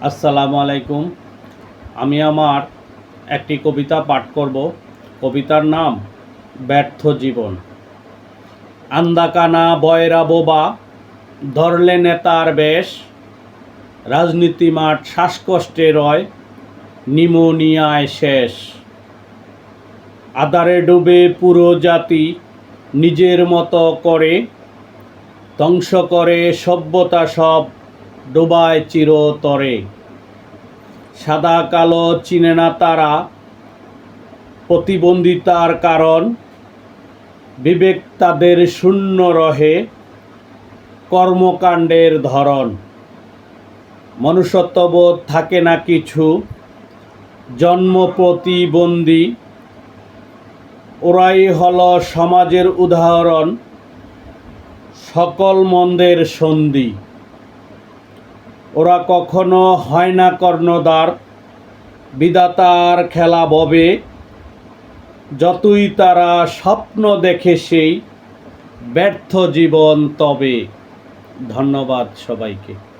আসসালামু আলাইকুম। আমি আমার একটি কবিতা পাঠ করব। কবিতার নাম ব্যর্থ জীবন। আন্দাকানা বয়রা বোবা, ধরলে নেতার বেশ, রাজনীতি মাঠ শ্বাসকষ্টে রয়, নিমোনিয়ায় শেষ। আধারে ডুবে পুরো জাতি নিজের মতো করে, ধ্বংস করে সভ্যতা সব, ডোবায় চিরতরে। সাদা কালো চিনে না তারা, প্রতিবন্ধিতার কারণ, বিবেক তাদের শূন্য রহে, কর্মকাণ্ডের ধরন। মনুষ্যত্ববোধ থাকে না কিছু, জন্ম প্রতিবন্ধী, ওরাই হল সমাজের উদাহরণ, সকল মন্দের সন্ধি। ওরা কখনো হয় না কর্ণধার, বিধাতার খেলা ববে, যতই তারা স্বপ্ন দেখে সেই ব্যর্থ জীবন তবে। ধন্যবাদ সবাইকে।